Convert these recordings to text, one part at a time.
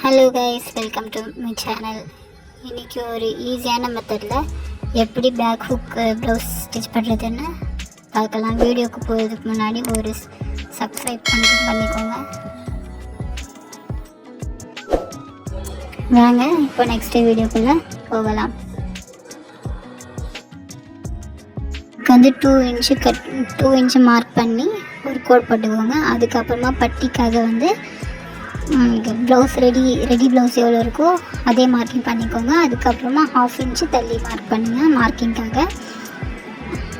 Hello guys, welcome to my channel. இன்றைக்கி ஒரு ஈஸியான மெத்தடில் எப்படி பேக் ஹுக் ப்ளவுஸ் ஸ்டிச் பண்ணுறதுன்னு பார்க்கலாம். வீடியோக்கு போகிறதுக்கு முன்னாடி ஒரு சப்ஸ்கிரைப் பண்ணிக்கோங்க. வாங்க இப்போ நெக்ஸ்ட்டு வீடியோக்குள்ளே போகலாம். வந்து 2 இன்ச்சு மார்க் பண்ணி ஒரு கோட் போட்டுக்கோங்க. அதுக்கப்புறமா பட்டிக்காக வந்து ப்ளவுஸ் ரெடி ப்ளவுஸ் எவ்வளோ இருக்கோ அதே மார்க்கிங் பண்ணிக்கோங்க. அதுக்கப்புறமா 1/2 இன்ச்சு தள்ளி மார்க் பண்ணுங்கள் மார்க்கிங்காக.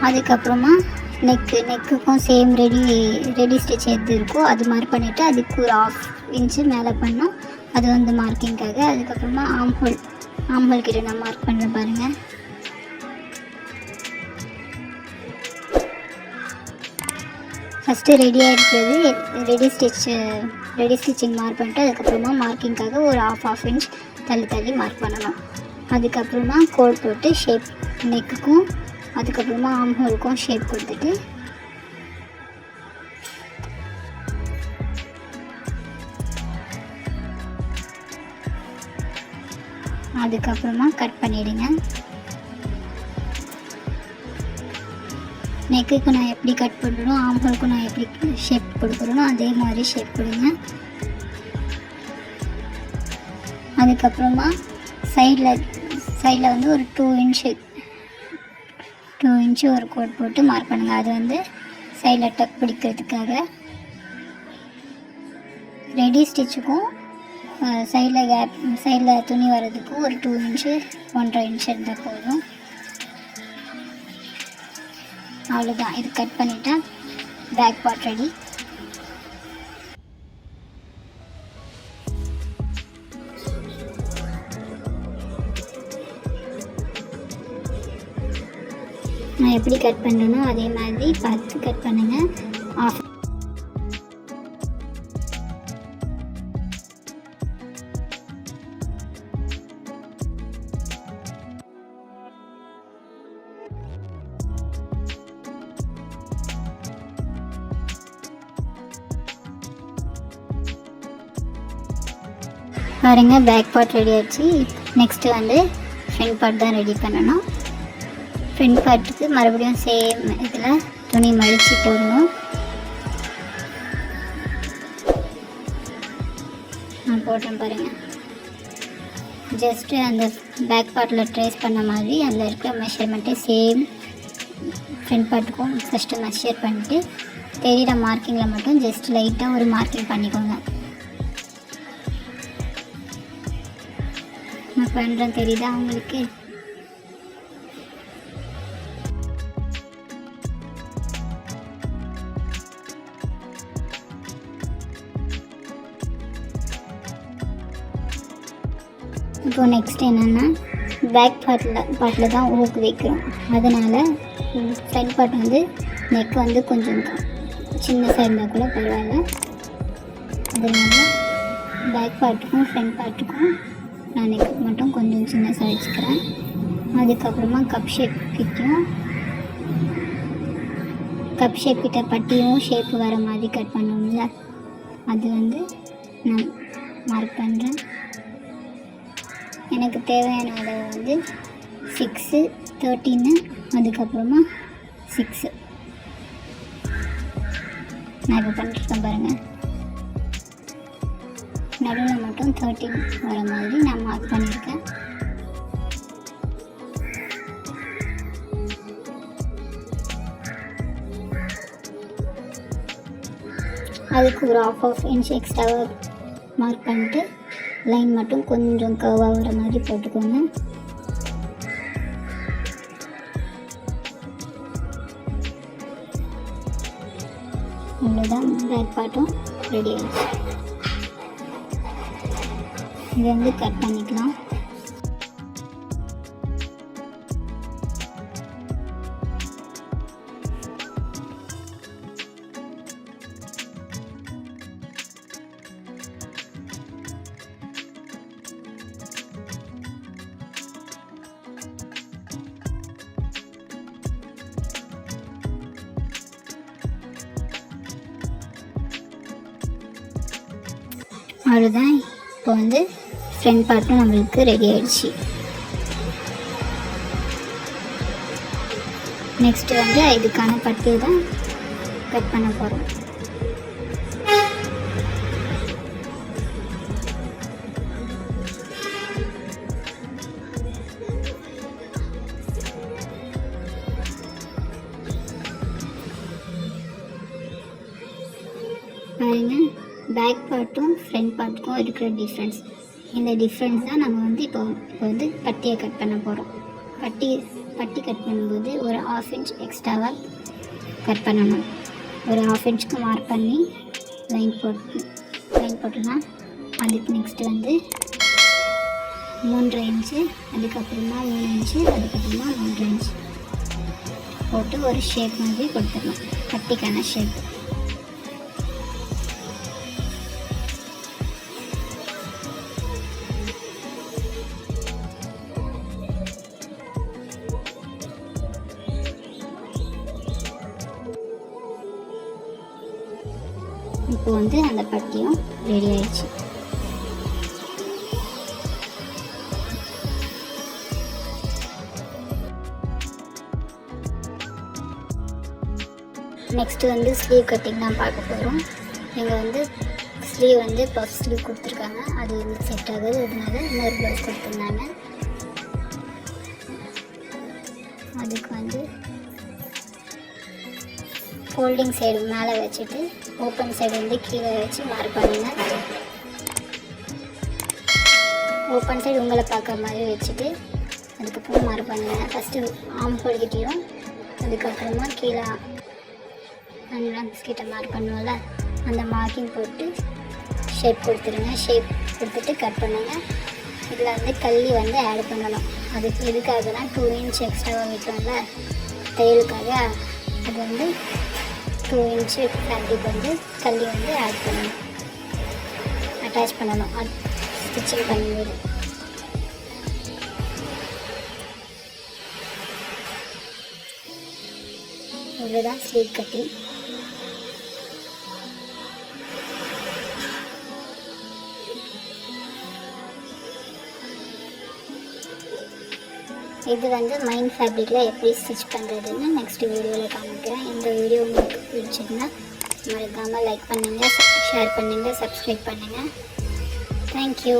அதுக்கப்புறமா நெக்குக்கும் சேம் ரெடி ஸ்டிச் எது இருக்கோ அது மார்க் பண்ணிவிட்டு அதுக்கு ஒரு 1/2 இன்ச்சு மேலே பண்ணோம், அது வந்து மார்க்கிங்காக. அதுக்கப்புறமா ஆம்ஹோல் கிட்ட நான் மார்க் பண்ணுறேன் பாருங்கள். ஃபஸ்ட்டு ரெடியாக இருக்கிறது ரெடி ஸ்டிச்சிங் மார்க் பண்ணிட்டு அதுக்கப்புறமா மார்க்கிங்காக ஒரு 1/2 இன்ச் தள்ளி மார்க் பண்ணணும். அதுக்கப்புறமா கோட் போட்டு ஷேப் நெக்குக்கும் அதுக்கப்புறமா ஆம்ஹோலுக்கும் ஷேப் கொடுத்துட்டு அதுக்கப்புறமா கட் பண்ணிவிடுங்க. நெக்குக்கு நான் எப்படி கட் பண்ணுறனோ ஆம்ஹோலுக்கும் நான் எப்படி ஷேப் கொடுக்குறேனோ அதே மாதிரி ஷேப் கொடுங்க. அதுக்கப்புறமா சைடில் வந்து ஒரு 2 இன்ச்சு ஒரு கோட் போட்டு மார்க் பண்ணுங்கள். அது வந்து சைடில் டக் பிடிக்கிறதுக்காக. ரெடி ஸ்டிச்சுக்கும் சைடில் துணி வர்றதுக்கும் ஒரு 2 இன்ச்சு 1.5 இன்ச்சு இருந்தால் போதும். அவ்வளோதான். இது கட் பண்ணிட்டா பேக் பார்ட் ரெடி. நான் எப்படி கட் பண்ணுறேனோ அதே மாதிரி பார்த்து கட் பண்ணுங்கள். பாருங்கள், பேக் பார்ட் ரெடி ஆச்சு. நெக்ஸ்ட்டு வந்து ஃப்ரண்ட் பார்ட் தான் ரெடி பண்ணணும். ஃப்ரண்ட் பார்ட்டுக்கு மறுபடியும் சேம் இதில் துணி மடித்து போடணும். நான் போடுறேன் பாருங்கள். ஜஸ்ட்டு அந்த பேக் பார்ட்டில் ட்ரேஸ் பண்ண மாதிரி அதில் இருக்கிற மெஷர்மெண்ட்டே சேம் ஃப்ரண்ட் பார்ட்டுக்கும் ஃபஸ்ட்டு மெஷர் பண்ணிட்டு தெரிகிற மார்க்கிங்கில் மட்டும் ஜஸ்ட் லைட்டாக ஒரு மார்க்கிங் பண்ணிக்கோங்க. நான் பண்ணுறேன், தெரியுதா உங்களுக்கு? இப்போ நெக்ஸ்ட் என்னென்னா பேக் பார்ட்டில் தான் ஊக்கு வைக்கிறோம். அதனால் ஃப்ரண்ட் பார்ட் வந்து நெக் வந்து கொஞ்சம் சின்னதாக இருந்தால் கூட பரவாயில்ல. அதனால் பேக் பார்ட்டுக்கும் ஃப்ரண்ட் பார்ட்டுக்கும் நான் நெக்கு மட்டும் கொஞ்சம் சின்னதாக வச்சுக்கிறேன். அதுக்கப்புறமா கப் ஷேப் கிட்ட பட்டியும் ஷேப்பு வர மாதிரி கட் பண்ணோம்ல, அது வந்து நான் மார்க் பண்ணுறேன். எனக்கு தேவையான அளவு வந்து 6, 13, அதுக்கப்புறமா 6 நான் இப்போ பண்ணிருக்கேன் பாருங்கள். நடுவில் மட்டும் 13 வர மாதிரி நான் மார்க் பண்ணியிருக்கேன். அதுக்கு ஒரு 1/2 இன்ச் எக்ஸ்ட்ராவாக மார்க் பண்ணிட்டு லைன் மட்டும் கொஞ்சம் கர்வாக வர மாதிரி போட்டுக்கோங்க. அவ்வளோதான், பேக் பார்ட்டும் ரெடி ஆகிடுச்சு. இதை வந்து கட் பண்ணிக்கலாம். அவ்வளோதான். இப்போ வந்து ஃப்ரண்ட் பார்ட்டும் நம்மளுக்கு ரெடி ஆகிடுச்சு. நெக்ஸ்ட்டு வந்து இதுக்கான பட்டி தான் கட் பண்ண போகிறோம். பாருங்கள், பேக் பார்ட்டும் ஃப்ரண்ட் பார்ட்டுக்கும் இருக்கிற டிஃப்ரென்ஸ். இந்த டிஃப்ரென்ஸ் தான் நம்ம வந்து இப்போ வந்து பட்டியை கட் பண்ண போகிறோம். பட்டி கட் பண்ணும்போது ஒரு 1/2 இன்ச் எக்ஸ்ட்ராவாக கட் பண்ணணும். ஒரு 1/2 இன்ச்சுக்கு மார்க் பண்ணி லைன் போட்டுலாம். அதுக்கு நெக்ஸ்ட்டு வந்து 3.5 இன்ச்சு, அதுக்கப்புறமா 3 இன்ச்சு, அதுக்கப்புறமா 3.5 இன்ச்சு போட்டு ஒரு ஷேப் மாதிரி கொடுத்துடணும், பட்டிக்கான ஷேப். இப்போ வந்து அந்த பட்டியும் ரெடி ஆயிடுச்சு. நெக்ஸ்ட்டு வந்து ஸ்லீவ் கட்டிங் தான் பார்க்க போகிறோம். இங்கே வந்து ஸ்லீவ் வந்து பஃப் ஸ்லீவ் கொடுத்துருக்காங்க, அது வந்து செட் ஆகுது, அதனால இன்னொரு ப்ளவுஸ் கொடுத்துருந்தாங்க. அதுக்கு வந்து ஃபோல்டிங் சைடு மேலே வச்சுட்டு ஓப்பன் சைடு வந்து கீழே வச்சு மார்க் பண்ணுங்க. ஓப்பன் சைடு உங்களை பார்க்குற மாதிரி வச்சுட்டு அதுக்கப்புறம் மார்க் பண்ணுங்கள். ஃபஸ்ட்டு ஆம் ஹோல் கிட்டேயும் அதுக்கப்புறமா கீழே கிட்ட மார்க் பண்ணுவோம்ல, அந்த மார்க்கிங் போட்டு ஷேப் கொடுத்துருங்க. ஷேப் கொடுத்துட்டு கட் பண்ணுங்கள். இதில் வந்து கல்லி வந்து ஆட் பண்ணணும். அதுக்கு எதுக்காகனா 2 இன்ச் எக்ஸ்ட்ராவாக விட்டோம்ல தையலுக்காக, அது வந்து 2 இன்ச்சு ஃபேப்ரிக் வந்து கல்லி வந்து ஆட் பண்ணணும், அட்டாச் பண்ணணும் ஸ்டிச்சிங் பண்ணும்போது. இதுதான் ஸ்லீவ் கட்டிங். இது வந்து மைன் ஃபேப்ரிக்கில் எப்படி ஸ்டிச் பண்ணுறதுன்னு நெக்ஸ்ட் வீடியோவில் காமிக்கிறேன். இந்த வீடியோ உங்களுக்கு பிடிச்சிருந்தா மறக்காமல் லைக் பண்ணுங்கள், ஷேர் பண்ணுங்கள், சப்ஸ்கிரைப் பண்ணுங்கள். தேங்க்யூ.